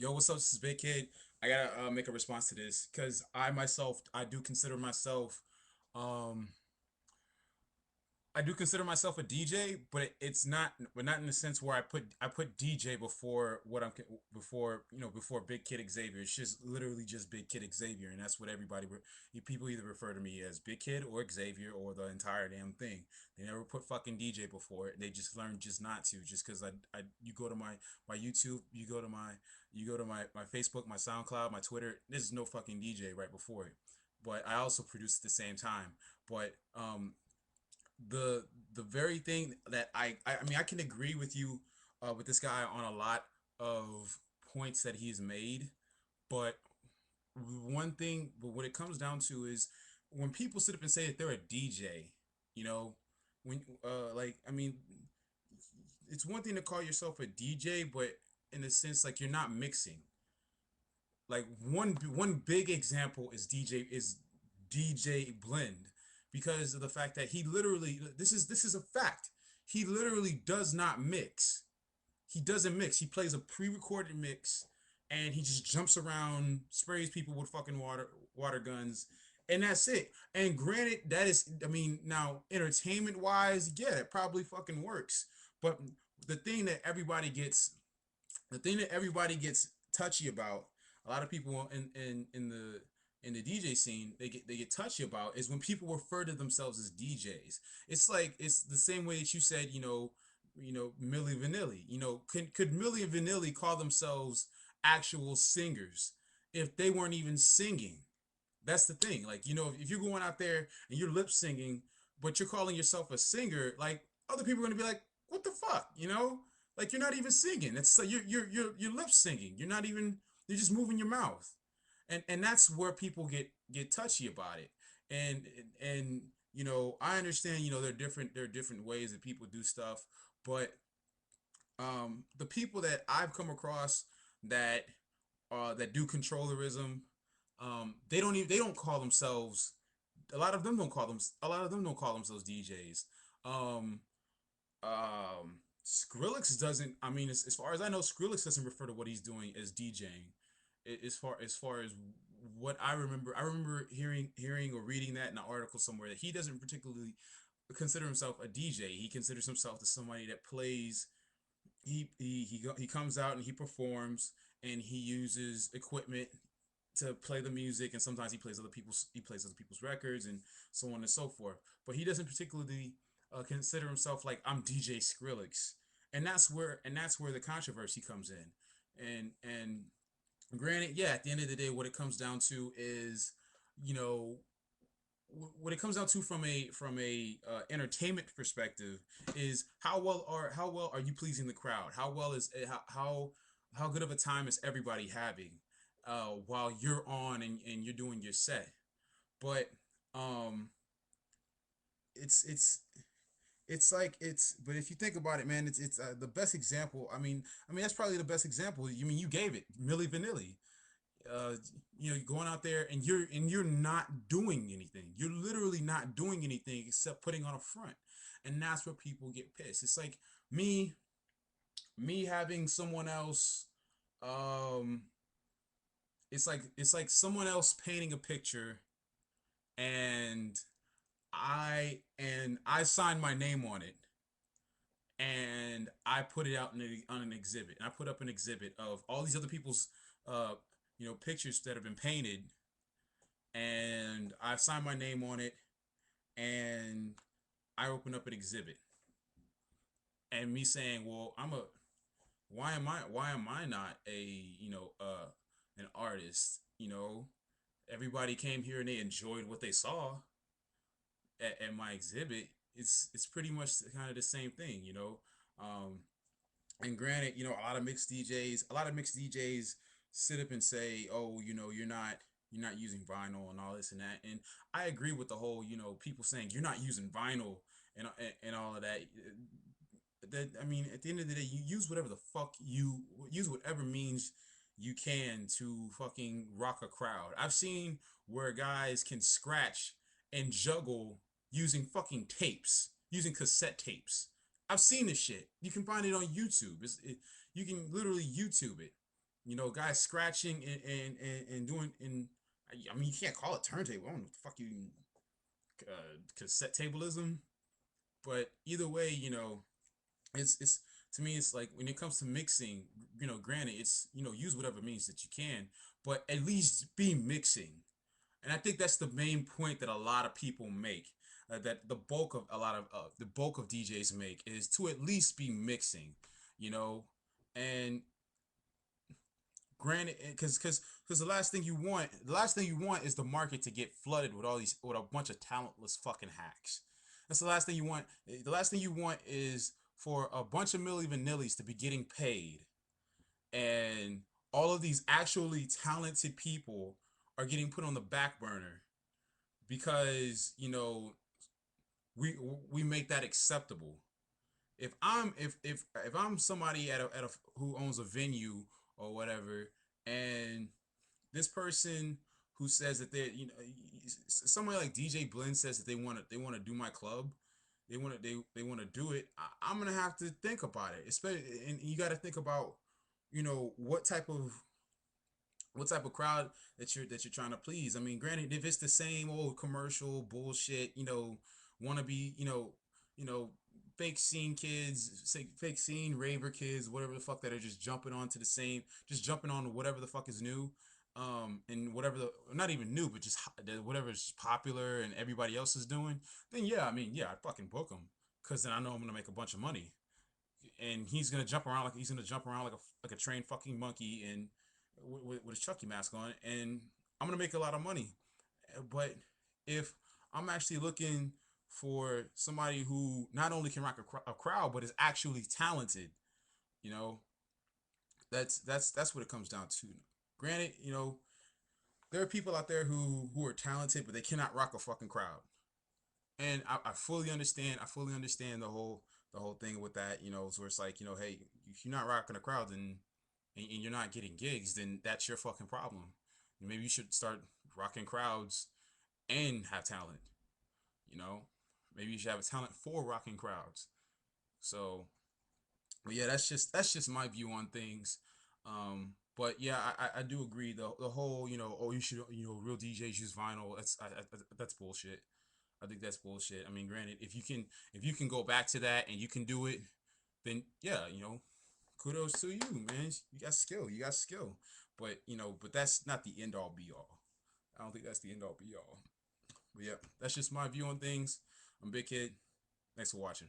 Yo, what's up? This is Big Kid. I gotta make a response to this because I do consider myself, um, a DJ, but it's not in the sense where I put DJ before before Big Kid Xavier. It's just literally just Big Kid Xavier, and that's what people either refer to me as Big Kid or Xavier or the entire damn thing. They never put fucking DJ before it. They just learned just not to. Just because you go to my YouTube, you go to my Facebook, my SoundCloud, my Twitter. There's no fucking DJ right before it. But I also produce at the same time. But the the very thing that I mean I can agree with you with this guy on a lot of points that he's made, but one thing but what it comes down to is when people sit up and say that they're a DJ, you know, when like I mean it's one thing to call yourself a DJ, but in a sense like you're not mixing. Like one big example is DJ Blend, because of the fact that he literally this is a fact. He literally does not mix. He doesn't mix. He plays a pre-recorded mix and he just jumps around, sprays people with fucking water guns, and that's it. And granted, that is I mean, now entertainment wise, yeah, it probably fucking works. But the thing that everybody gets the thing that everybody gets touchy about, a lot of people in the DJ scene, they get touchy about is when people refer to themselves as DJs. It's like it's the same way that you said, Milli Vanilli. Could Milli and Vanilli call themselves actual singers if they weren't even singing? That's the thing. Like, if you're going out there and you're lip singing, but you're calling yourself a singer, like other people are gonna be like, "What the fuck?" Like you're not even singing. It's so you're lip singing. You're just moving your mouth, and that's where people get touchy about it. And and I understand. There are different ways that people do stuff, but the people that I've come across that that do controllerism, they don't call themselves. A lot of them don't call themselves DJs. Um, Skrillex doesn't. I mean, as far as I know, Skrillex doesn't refer to what he's doing as DJing. As far as what I remember hearing or reading that in an article somewhere that he doesn't particularly consider himself a DJ. He considers himself as somebody that plays. He comes out and he performs and he uses equipment to play the music, and sometimes he plays other people's records and so on and so forth. But he doesn't particularly consider himself like I'm DJ Skrillex, and that's where the controversy comes in. And granted, yeah, at the end of the day, what it comes down to is, you know, what it comes down to from a entertainment perspective is how well are you pleasing the crowd? How well is how good of a time is everybody having while you're on and you're doing your set? But um, it's it's like but if you think about it, man, it's the best example. I mean that's probably the best example. You mean you gave it, Milli Vanilli. uh going out there and you're not doing anything. You're literally not doing anything except putting on a front, and that's where people get pissed. It's like me me having someone else. um it's like someone else painting a picture, and I sign my name on it, and I put it out on an exhibit, and I put up an exhibit of all these other people's uh pictures that have been painted, and I sign my name on it, and I open up an exhibit, and me saying, well, why am I not a an artist? Everybody came here and they enjoyed what they saw at my exhibit. It's pretty much kind of the same thing. um and granted, a lot of mixed DJs sit up and say, oh, you're not using vinyl and all this and that. And I agree with the whole, people saying you're not using vinyl and all of that. That I mean, at the end of the day, you use whatever the fuck you use, whatever means you can to fucking rock a crowd. I've seen where guys can scratch and juggle using fucking tapes, using cassette tapes. I've seen this shit. You can find it on YouTube. You can literally YouTube it. You know, guys scratching and doing and I mean, you can't call it turntable. I don't know what the fuck you cassette tableism. But either way, you know, it's to me, it's like when it comes to mixing, you know, granted, it's, you know, use whatever means that you can, but at least be mixing. And I think that's the main point that a lot of people make. That the bulk of DJs make is to at least be mixing, you know, and granted, because the last thing you want is the market to get flooded with all these with a bunch of talentless fucking hacks. That's the last thing you want. The last thing you want is for a bunch of Milli Vanillis to be getting paid, and all of these actually talented people are getting put on the back burner because, you know, we we make that acceptable. If I'm somebody at a who owns a venue or whatever, and this person who says that they, you know, somebody like DJ Blend says that they want to do my club, they want to do it. I'm gonna have to think about it, especially, and you got to think about, you know, what type of crowd that you're trying to please. I mean, granted, if it's the same old commercial bullshit, you know, want to be, you know, fake scene kids, say fake scene raver kids, whatever the fuck, that are just jumping onto the same, just jumping on whatever the fuck is new, and whatever the, not even new, but just whatever's popular and everybody else is doing. Then yeah, I mean, yeah, I fucking book him, because then I know I'm gonna make a bunch of money, and he's gonna jump around like a trained fucking monkey, and with a Chucky mask on, and I'm gonna make a lot of money. But if I'm actually looking for somebody who not only can rock a crowd but is actually talented, you know, that's what it comes down to. Granted, you know, there are people out there who are talented but they cannot rock a fucking crowd, and I fully understand. I fully understand the whole thing with that. You know, so it's like, you know, hey, if you're not rocking a crowd, then and you're not getting gigs, then that's your fucking problem. Maybe you should start rocking crowds and have talent. You know, maybe you should have a talent for rocking crowds. So, but yeah, that's just my view on things. But yeah, I do agree. The whole, you know, oh, you should, you know, real DJs use vinyl. That's bullshit. I think that's bullshit. I mean, granted, if you can go back to that and you can do it, then yeah, you know, kudos to you, man. You got skill. You got skill. But, you know, but that's not the end all be all. I don't think that's the end all be all. But yeah, that's just my view on things. I'm Big Kid. Thanks for watching.